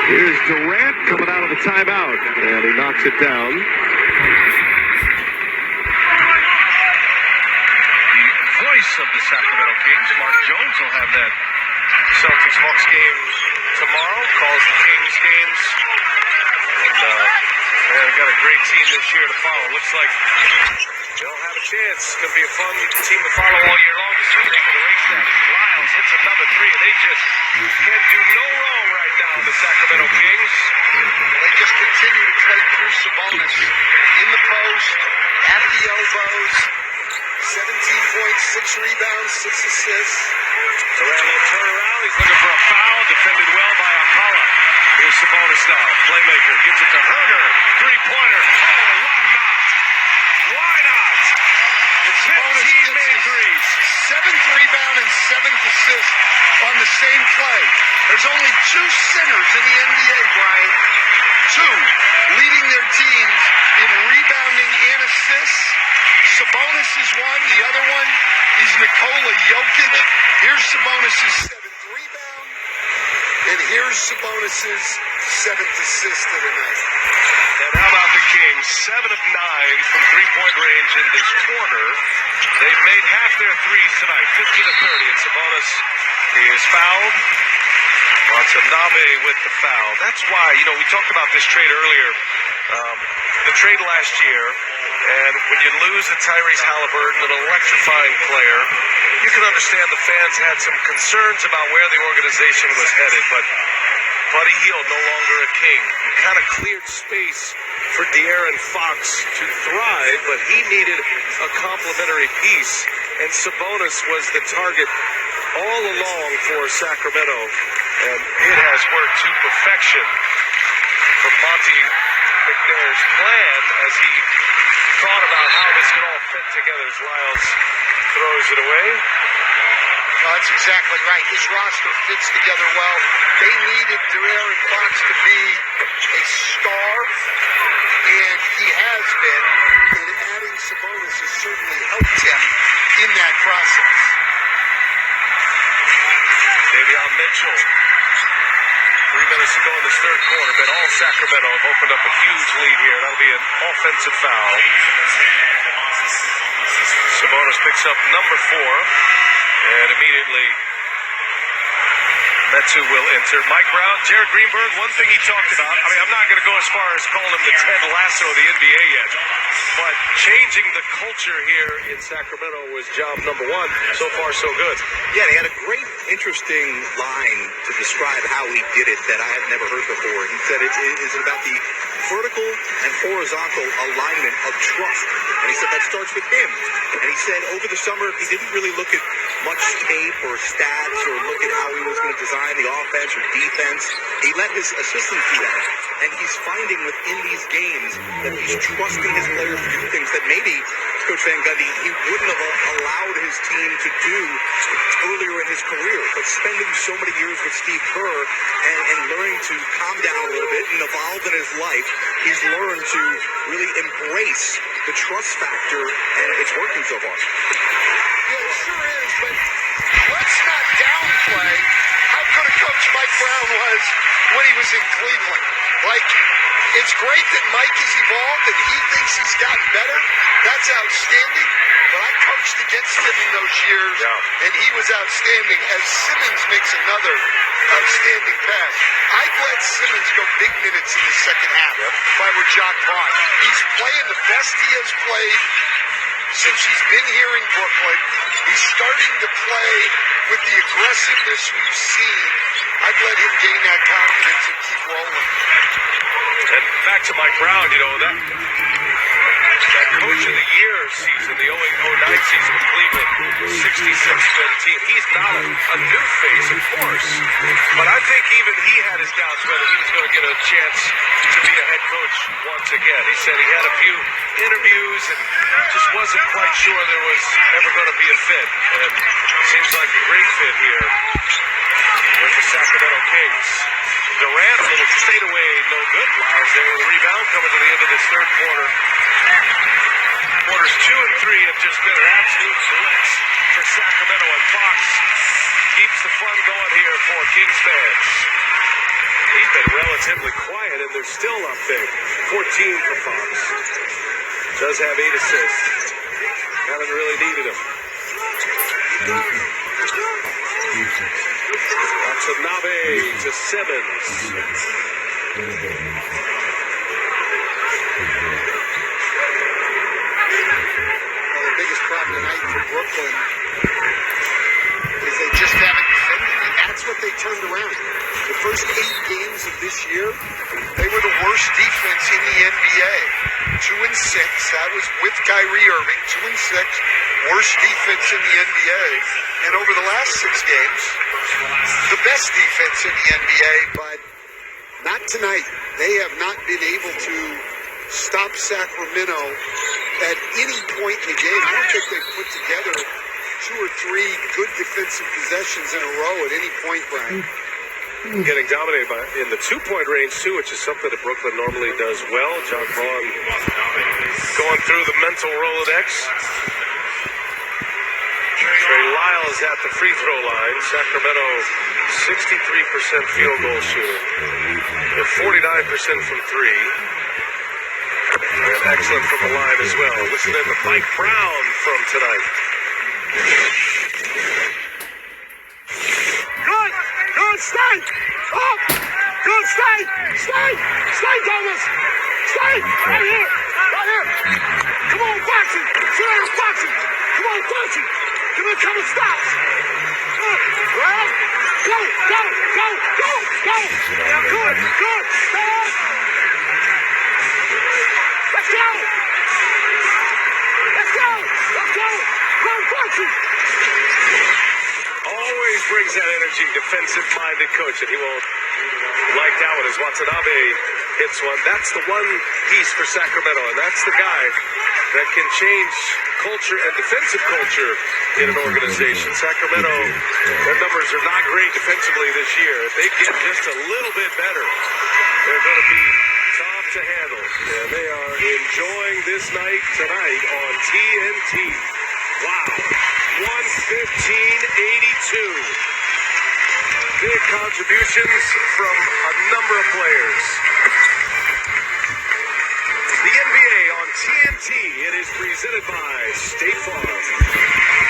Here's Durant coming out of the timeout, and he knocks it down. The voice of the Sacramento Kings, Mark Jones, will have that Celtics-Hawks game tomorrow. Calls the Kings games. And they've got a great team this year to follow. Looks like they'll have a chance. It's going to be a fun team to follow all year long. So they can erase that. Lyles hits another three, and they just can do no wrong right now, the Sacramento Kings. They just continue to play through Sabonis in the post, at the elbows. 17 points, 6 rebounds, 6 assists. Durant will turn around. He's looking for a foul. Defended well by Alcala. Here's Sabonis now. Playmaker gives it to Herder. Three-pointer. Oh, why not? Why not? 15 made threes. 7th rebound and 7th assist on the same play. There's only 2 centers in the NBA, Brian. 2 leading their teams in rebounding and assists. Sabonis is one. The other one is Nikola Jokic. Here's Sabonis' 7th rebound. And here's Sabonis' 7th assist of the night. And how about the Kings? 7 of 9 from three-point range in this quarter. They've made half their threes tonight, 15 of 30. And Sabonis is fouled. Watanabe with the foul. That's why, we talked about this trade earlier. The trade last year. And when you lose a Tyrese Halliburton, an electrifying player, you can understand the fans had some concerns about where the organization was headed, but Buddy Hield no longer a King. You kind of cleared space for De'Aaron Fox to thrive, but he needed a complementary piece, and Sabonis was the target all along for Sacramento, and it has worked to perfection for Monty McNair's plan as he thought about how this could all fit together as Lyles throws it away. No, that's exactly right. This roster fits together well. They needed De'Aaron Fox to be a star, and he has been. And adding Sabonis has certainly helped him in that process. Davion Mitchell. 3 minutes to go in this third quarter, but all Sacramento have opened up a huge lead here. That'll be an offensive foul. Sabonis picks up number 4, and immediately Metu will enter. Mike Brown, Jared Greenberg, one thing he talked about, I'm not going to go as far as calling him the Ted Lasso of the NBA yet, but changing the culture here in Sacramento was job number 1. So far, so good. Yeah, he had a great, interesting line to describe how he did it that I had never heard before. He said it is about the vertical and horizontal alignment of trust. And he said that starts with him. And he said over the summer, he didn't really look at much tape or stats or look at how he was going to design the offense or defense. He let his assistants do that. And he's finding within these games that he's trusting his players to do things that maybe Coach Van Gundy, he wouldn't have allowed his team to do earlier in his career. But spending so many years with Steve Kerr and learning to calm down a little bit and evolve in his life, he's learned to really embrace the trust factor, and it's working so far. Yeah, it sure is, but let's not downplay how good a coach Mike Brown was when he was in Cleveland. It's great that Mike has evolved and he thinks he's gotten better. That's outstanding. But I coached against him in those years, and he was outstanding as Simmons makes another outstanding pass. I'd let Simmons go big minutes in the second half if I were Jacques Vaughn. He's playing the best he has played since he's been here in Brooklyn. He's starting to play with the aggressiveness we've seen. I'd let him gain that confidence and keep rolling. And back to Mike Brown, that Coach of the Year season, the 08-09 season with Cleveland, 66-win team. He's not a new face, of course, but I think even he had his doubts whether he was going to get a chance to be a head coach once again. He said he had a few interviews and just wasn't quite sure there was ever going to be a fit, and seems like a great fit here with the Sacramento Kings. Durant, a little fadeaway, no good. Lyles there with a rebound coming to the end of this third quarter. Quarters 2 and 3 have just been an absolute blitz for Sacramento, and Fox keeps the fun going here for Kings fans. He's been relatively relatively quiet, and they're still up big. 14 for Fox. Does have 8 assists. Haven't really needed him. Watanabe to Simmons. Well, the biggest problem tonight for Brooklyn is they just haven't defended, and that's what they turned around. The first 8 games of this year, they were the worst defense in the NBA. 2-6. That was with Kyrie Irving. 2-6. Worst defense in the NBA. And over the last 6 games, the best defense in the NBA, but not tonight. They have not been able to stop Sacramento at any point in the game. I don't think they've put together 2 or 3 good defensive possessions in a row at any point, Brian. Getting dominated in the 2-point range, too, which is something that Brooklyn normally does well. John Vaughn going through the mental Rolodex. Trey Lyles at the free throw line. Sacramento, 63% field goal shooting. They're 49% from 3. And excellent from the line as well. Listen to Mike Brown from tonight. Good, stay! Up! Good, stay! Stay! Stay, Thomas! Stay! Right here! Right here! Come on, Foxy! Sit down, Foxy! Come on, Foxy! Give me a couple stops! Good! Well, go! Go! Go! Go! Go! Good! Good! Stay up! Let's go! Let's go! Let's go! Run, Foxy! Always brings that energy, defensive-minded coach, and he won't like that one as Watanabe hits one. That's the one piece for Sacramento, and that's the guy that can change culture and defensive culture in an organization. Sacramento, their numbers are not great defensively this year. If they get just a little bit better, they're going to be tough to handle. And they are enjoying this night tonight on TNT. Wow. 115-82. Big contributions from a number of players. The NBA on TNT. It is presented by State Farm.